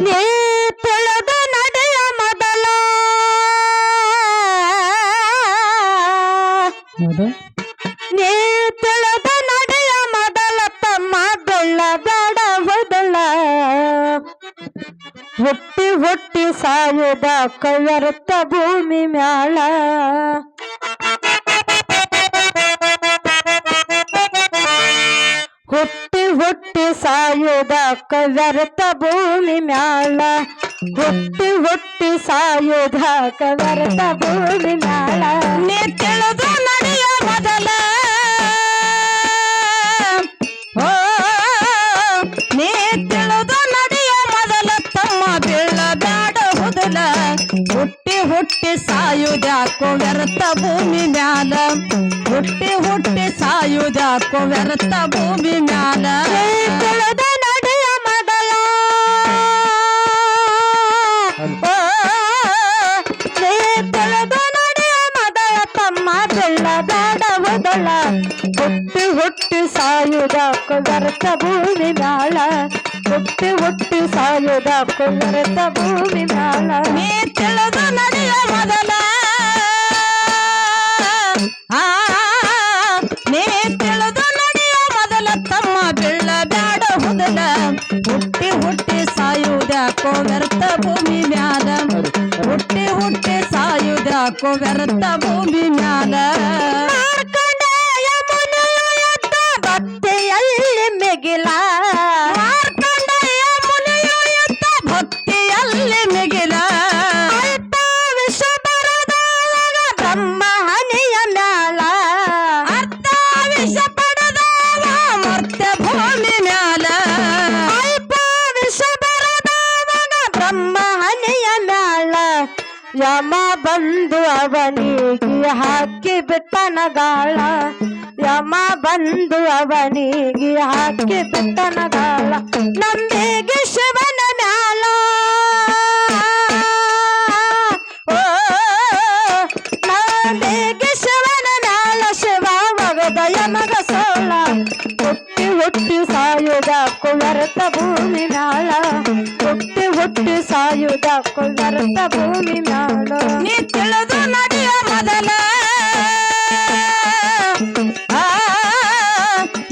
ನೀ ತಿಳಿದು ನಡೆಯ ಮೊದಲ ನೀ ತಿಳಿದು ನಡೆಯ ಮೊದಲ ತಮ್ಮ ಬೆಳ್ಳಬೇಡ ಮೊದಲ ಹುಟ್ಟಿ ಹುಟ್ಟಿ ಸಾಯುದ ಕೈಯರ್ತ ಭೂಮಿ ಮ್ಯಾಳ ಹುಟ್ಟಿ ಹುಟ್ಟಿ ಸಾಯುದ ಕೈಯರ್ತ ಭೂಮಿ ಮ್ಯಾಳ ಹುಟ್ಟಿ ಹುಟ್ಟಿ ಸಾಯುದ ಕೈಯರ್ತ ಭೂಮಿ ಮ್ಯಾಳ ನೀ ತಿಳಿದು ನಡೆಯ ಮೊದಲ ನೀ ತಿಳಿದು ನಡೆಯ ಮೊದಲ ತಮ್ಮ ಬೀಳಬೇಡ ಹುದಲ ಹುಟ್ಟಿ ಹುಟ್ಟಿ ಸಾಯುದ್ಯಾಕೋ ವ್ಯರ್ಥ ಭೂಮಿ ಮ್ಯಾಲ ಹುಟ್ಟಿ ಹುಟ್ಟಿ ಸಾಯುದ್ಯಾಕೋ ವ್ಯರ್ಥ ಭೂಮಿ ಮ್ಯಾಲ ತಿಳಿದು ನಡೆಯ ಮೊದಲ ನೀ ತಿಳಿದು ನಡೆಯ ಮೊದಲ ತಮ್ಮ ಬೀಳಬೇಡ ಹುದಲ ಹುಟ್ಟಿ ಹುಟ್ಟಿ ಸಾಯುವುದಕ್ಕೂ ವ್ಯರ್ಥ ಭೂಮಿ ಮ್ಯಾಳ ಹುಟ್ಟಿ ಹುಟ್ಟಿ ಸಾಯುವುದಕ್ಕೂ ವ್ಯರ್ಥ ಭೂಮಿ ಮ್ಯಾಳ ನೀ ತಿಳಿದು ನಡೆಯ ಮೊದಲ ನೀ ತಿಳಿದು ನಡೆಯ ಮೊದಲ ತಮ್ಮ ಬೀಳಬೇಡ ಹುದಲ ಹುಟ್ಟಿ ಹುಟ್ಟಿ ಸಾಯುವುದಕ್ಕೂ ವ್ಯರ್ಥ ಭೂಮಿ ಮ್ಯಾಲ ಹುಟ್ಟಿ ಹುಟ್ಟಿ ಸಾಯುವುದಕ್ಕೂ ವ್ಯರ್ಥ ಭೂಮಿ ಮ್ಯಾಲ ಭಕ್ತಿಯಲ್ಲಿ ಮಿಗಿಲ ಮಾರ್ಕಂಡೇಯ ಮುನಿಯು ಎದ್ದ ಭಕ್ತಿಯಲ್ಲಿ ಮಿಗಿಲ ಅರ್ಥ ವಿಷ ಬರದವಾಗ ಬ್ರಹ್ಮ ಹನಿಯ ಮ್ಯಾಲ ಅರ್ಥ ವಿಷ ಪಡೆದವ ಮರ್ತ್ಯ ಭೂಮಿ ಮ್ಯಾಲ ಅಲ್ಪ ವಿಷ ಬರದವಾಗ ಬ್ರಹ್ಮ ಹನಿಯ ಮ್ಯಾಲ ಯಮ ಬಂದು ಅವನಿಗೆ ಹಾಕಿ ಬಿಟ್ಟನ ಗಾಳ ಯಮ ಬಂದು ಅವನಿಗೆ ಹಾಕಿ ಬಿಟ್ಟನ ಗಾಳ ನಂಬಿಗೆ ಶಿವನ ಮ್ಯಾಲ ನಂಬಿಗೆ ಶಿವನ ಮ್ಯಾಲ ಶಿವ ಮಗದ ಯಮಗ ಸೋಳ ಹುಟ್ಟಿ ಹುಟ್ಟಿ ಸಾಯುವುದಕ್ಕೂ ವ್ಯರ್ಥ ಭೂಮಿ ಮ್ಯಾಳ ಹುಟ್ಟಿ ಹುಟ್ಟಿ ಸಾಯುವುದಕ್ಕೂ ವ್ಯರ್ಥ ಭೂಮಿ ಮ್ಯಾಳ ನೀ ತಿಳಿದು ನಡೆಯ ಮೊದಲ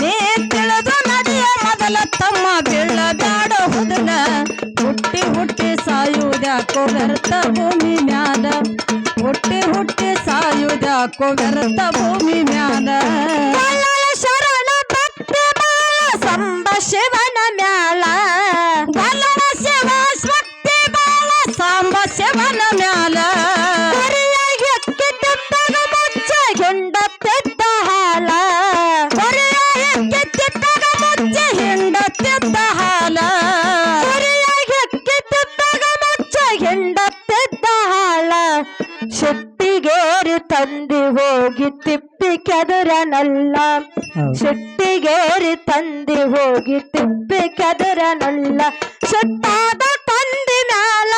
ನೀ ತಿಳಿದು ನಡೆಯ ಮೊದಲ ತಮ್ಮ ಬೀಳಬೇಡ ಹುದಲ ಹುಟ್ಟಿ ಹುಟ್ಟಿ ಸಾಯುವುದಕ್ಕೂ ವ್ಯರ್ಥ ಭೂಮಿ ಮ್ಯಾಲ ಹುಟ್ಟಿ ಹುಟ್ಟಿ ಸಾಯುವುದಕ್ಕೂ ವ್ಯರ್ಥ ಭೂಮಿ ಮ್ಯಾಲ ಶರಣ ಭಕ್ತಿ ಸಂಬ ಶಿವನ ಮ್ಯಾಲ ಬಲವ ಶಿವ ಶಕ್ತಿ ಬಾಳ ಸಾಂಬ ಶಿವನ ಮ್ಯಾಲ ಹಿಂಡ ತಿದ್ದ ಹಾಲ ತಿದ್ದಾಗ ಮುಚ್ಚ ಹಿಂಡ ತಿದ್ದ ಹಾಲ ಮುಚ್ಚ ಹಿಂಡ ತಿದ್ದ ಹಾಲ ಶೆಟ್ಟಿಗೇರಿ ತಂದಿ ಹೋಗಿ ತಿಪ್ಪಿ ಕೆದರನಲ್ಲ ಶೆಟ್ಟಿಗೇರಿ ತಂದಿ ಹೋಗಿ ತಿಪ್ಪಿ ಕೆದರನಲ್ಲ ಶೆಟ್ಟಾದ ತಂದಿ ಮ್ಯಾಲ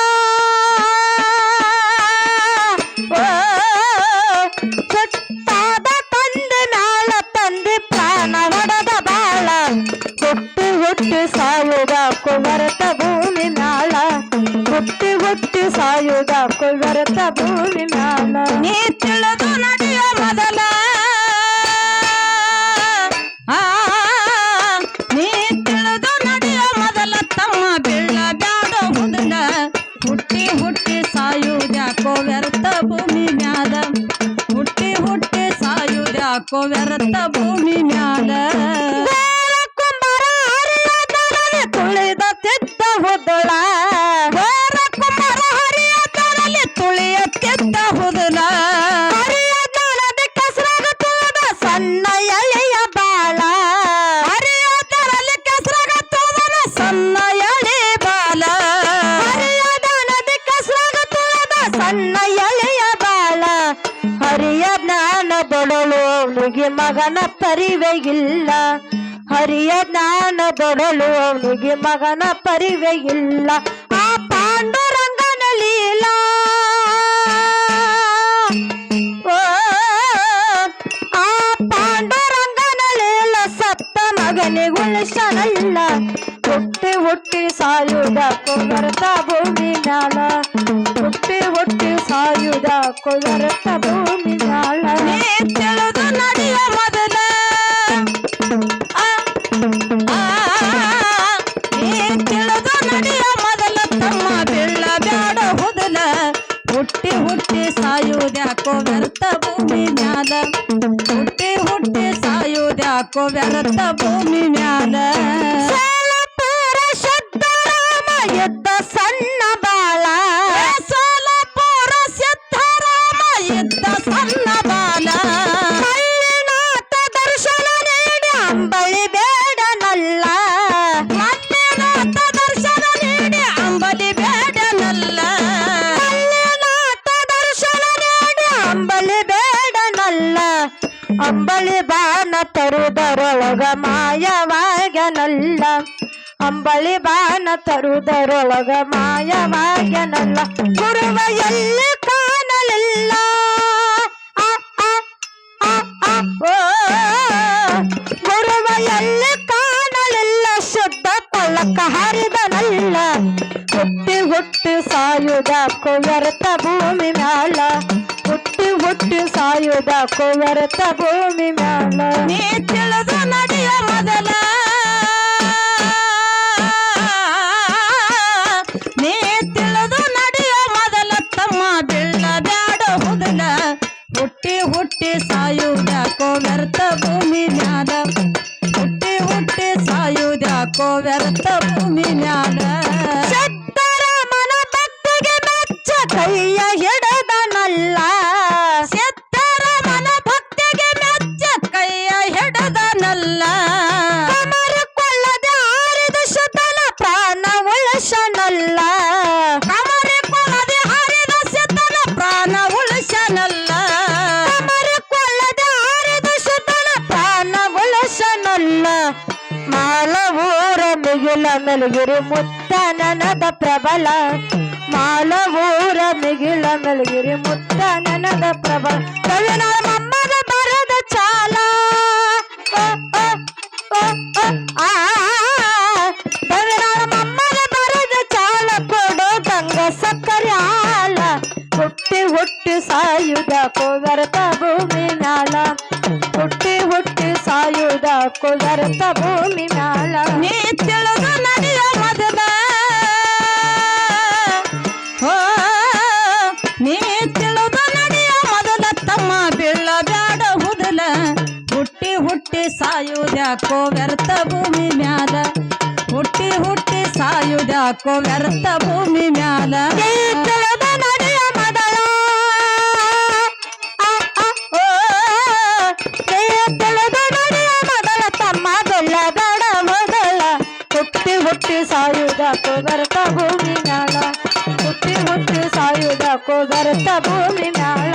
ಶೆಟ್ಟಾದ ತಂದಿ ಮ್ಯಾಲ ತಂದಿ ಪ್ರಾಣ ಹೊಡೆದ ಬಾಳ ಹುಟ್ಟಿ ಹುಟ್ಟಿ ಸಾಯುವುದಕ್ಕೂ ವ್ಯರ್ಥ ಭೂಮಿ ಮ್ಯಾಲ ಹುಟ್ಟಿ ಹುಟ್ಟಿ ಸಾಯುವುದಕ್ಕೂ ವ್ಯರ್ಥ ಭೂಮಿ ಮ್ಯಾಲ ನೀ ತಿಳಿದು ನಡೆಯ ಮೊದಲ ನೀ ತಿಳಿದು ನಡೆಯ ಮೊದಲ ತಮ್ಮ ಬೀಳಬೇಡ ಹುದಲ ಹುಟ್ಟಿ ಹುಟ್ಟಿ ಸಾಯುವುದ್ಯಾಕೋ ವ್ಯರ್ಥ ಭೂಮಿ ಮ್ಯಾಲ ಹುಟ್ಟಿ ಹುಟ್ಟಿ ಸಾಯುವುದ್ಯಾಕೋ ವ್ಯರ್ಥ ಭೂಮಿ ಮ್ಯಾಲ ಕುಂಬಾರ ಹರಿಯದರಲ್ಲಿ ತುಳಿದ ತಿದ್ದ ಹುದಲ ಕುಂಬಾರ ಹರಿಯದರಲ್ಲಿ ತುಳಿಯ ತಿದ್ದ ಹುದಲ ಹರಿಯದರಲ್ಲಿ ಕಸರಾಗ ತುಳಿದ ಸಣ್ಣ ಎಳೆಯ ಬಾಳ ಹರಿಯದರಲ್ಲಿ ಕಸರಾಗ ತುಳಿದ ಸಣ್ಣ ಎಳೆ ಬಾಲ ಹರಿಯದರಲ್ಲಿ ಕಸರಾಗ ತುಳಿದ ಸಣ್ಣ ಎಳೆಯ ಬಾಳ ಹರಿಯ ಜ್ಞಾನ ಬಡಲು ಅವನಿಗೆ ಮಗನ ಪರಿವೆ ಇಲ್ಲ ಹರಿಯ ಜ್ಞಾನ ಬಡಲು ಅವನಿಗೆ ಮಗನ ಪರಿವೆ ಇಲ್ಲ ಆ ಪಾಂಡುರಂಗನ ಲೀಲಾ ಆ ಪಾಂಡುರಂಗನ ಲೀಲ ಸತ್ತ ಮಗನಿಗುಳ ಉಳಿಸನಲ್ಲ ಹುಟ್ಟಿ ಹುಟ್ಟಿ ಸಾಯುವುದಕ್ಕೂ ವ್ಯರ್ಥ ಭೂಮಿ ಮ್ಯಾಲ ಹುಟ್ಟಿ ಹುಟ್ಟಿ ಸಾಯುವುದಕ್ಕೂ ವ್ಯರ್ಥ ಭೂಮಿ ಮ್ಯಾಲ ನೀ ತಿಳಿದು ನಡೆಯ ಮೊದಲ ನೀ ತಿಳಿದು ನಡೆಯ ಮೊದಲ ತಮ್ಮ ಬೀಳ ಬ್ಯಾಡ ಹುದಲ ಹುಟ್ಟಿ ಹುಟ್ಟಿ ಸಾಯುವುದ್ಯಾಕೋ ವ್ಯರ್ಥ ಭೂಮಿ ಮ್ಯಾಲ ಹುಟ್ಟಿ ಹುಟ್ಟಿ ಸಾಯುವುದ್ಯಾಕೋ ವ್ಯರ್ಥ ಭೂಮಿ ಮ್ಯಾಲ ಸೋಲಪುರ ಸಿದ್ದರಾಮ ಯುದ್ಧ ಸಣ್ಣ ಬಾಳ ಸೋಲಪುರ ಸಿದ್ದರಾಮ ಯುದ್ಧ ಸಣ್ಣ ಬಾಲ ಮಲ್ಲಿನಾಥ ದರ್ಶನ ನೀಡಿ ಅಂಬಳಿ ಬೇಡನಲ್ಲ ಮಲ್ಲಿನಾಥ ದರ್ಶನ ನೀಡಿ ಅಂಬಲಿ ಬೇಡನಲ್ಲ ಮಲ್ಲಿನಾಥ ದರ್ಶನ ನೀಡಿ ಅಂಬಳಿ ಬೇಡನಲ್ಲ ಅಂಬಳಿ ಬಾನ ತರುವುದರೊಳಗ ಮಾಯವಾಗ್ಯನಲ್ಲ ಅಂಬಳಿ ಬಾನ ತರುವುದರೊಳಗ ಮಾಯವಾಗ್ಯನಲ್ಲ ಗುರುವ ಎಲ್ಲಿ ಕಾಣಲಿಲ್ಲ ಆ, ಆ, ಆ, ಆ, ಓ, ಗುರುವ ಎಲ್ಲಿ ಕಾಣಲಿಲ್ಲ ಶುದ್ಧ ಕೊಳ್ಳಕ್ಕ ಹರಿದನಲ್ಲ ಹುಟ್ಟಿ ಹುಟ್ಟಿ ಸಾಯುವುದಕ್ಕೂ ವ್ಯರ್ಥ ಭೂಮಿ ಮ್ಯಾಲ ಹುಟ್ಟಿ ಹುಟ್ಟಿ ಸಾಯುವುದಕ್ಕೂ ವ್ಯರ್ಥ ಭೂಮಿ ಮ್ಯಾಲ ನೀ ತಿಳಿದು ನಡೆಯ ಮೊದಲ ನೀ ತಿಳಿದು ನಡೆಯ ಮೊದಲ ತಮ್ಮ ಬೀಳ ಬ್ಯಾಡ ಹುದಲ ಹುಟ್ಟಿ ಹುಟ್ಟಿ ಸಾಯುವುದ್ಯಾಕೋ ವ್ಯರ್ಥ ಭೂಮಿ ಮ್ಯಾಲ ಹುಟ್ಟಿ ಹುಟ್ಟಿ ಸಾಯುವುದ್ಯಾಕೋ ವ್ಯರ್ಥ ಭೂಮಿ ಮ್ಯಾಲ ಸಿದ್ದರಾಮನ ಭಕ್ತಿಗೆ ಮೆಚ್ಚ ಕೈಯ ಹಿಡದನಲ್ಲ ಸಿದ್ದರಾಮನ ಭಕ್ತಿಗೆ ಮೆಚ್ಚ ಕೈಯ ಹಿಡದನಲ್ಲ ಕಮರ ಕೊಳ್ಳದೆ ಆರಿದ ಶತನ ಪ್ರಾಣ ಉಳಿಸನಲ್ಲ ಕಮರಿ ಕೊಳದೆ ಹರಿದ ಸಿದ್ದನ ಪ್ರಾಣ ಉಳಿಸನಲ್ಲ ಕಮರ ಕೊಳ್ಳದೆ ಆರಿದ ಶತನ ಪ್ರಾಣ ಉಳಿಸನಲ್ಲ ಮಾಲವೂರ ಮಿಗಿಲ ಮೆಲುಗಿರಿ ಮುತ್ತ ನನದ ಪ್ರಬಲ ಮಾಲವೂರ ಮಿಗಿಲ ಮೆಲುಗಿರಿ ಮುತ್ತ ನನದ ಪ್ರಬಲ ಕವಿನಾಳ ಮಮ್ಮದ ಬರದ ಚಾಲ ಓ, ಓ, ಓ, ಓ, ಆ, ಕವಿನಾಳ ಮಮ್ಮದ ಬರದ ಚಾಲ ಕೊಡು ಗಂಗ ಸಕ್ಕರೆ ಹಾಲ ಹುಟ್ಟಿ ಹುಟ್ಟಿ ಸಾಯುವುದಕ್ಕೂ ವ್ಯರ್ಥ ಭೂಮಿ ಮ್ಯಾಲ ಹುಟ್ಟಿ ಹುಟ್ಟಿ ಸಾಯುವುದಕ್ಕೂ ವ್ಯರ್ಥ ಭೂಮಿ ಮ್ಯಾಲ ನೀ ತಿಳಿದು ನಡೆಯ ಮೊದಲ ಓ, ನೀ ತಿಳಿದು ನಡೆಯ ಮೊದಲ ತಮ್ಮ ಬೀಳ ಬ್ಯಾಡ ಹುದಲ ಹುಟ್ಟಿ ಹುಟ್ಟಿ ಸಾಯುವುದ್ಯಾಕೋ ವ್ಯರ್ಥ ಭೂಮಿ ಮ್ಯಾಲ ಹುಟ್ಟಿ ಹುಟ್ಟಿ ಸಾಯುವುದ್ಯಾಕೋ ವ್ಯರ್ಥ ಭೂಮಿ ಮ್ಯಾಲ ನೀ ತಿಳಿದ ನಡೆಯ ಮೊದಲ ಆ, ಆ, ಓ, ನೀ ತಿಳಿದ ನಡೆಯ ಮೊದಲ ತಮ್ಮ ಬೆಲ್ಲ ಬೇಡ ಮೊದಲ ಹುಟ್ಟಿ ಹುಟ್ಟಿ ಸಾಯುವುದಕ್ಕೂ ವ್ಯರ್ಥ ಭೂಮಿ ಮ್ಯಾಲ ಹುಟ್ಟಿ ಹುಟ್ಟಿ ಸಾಯುವುದಕ್ಕೂ ವ್ಯರ್ಥ ಭೂಮಿ ಮ್ಯಾಲ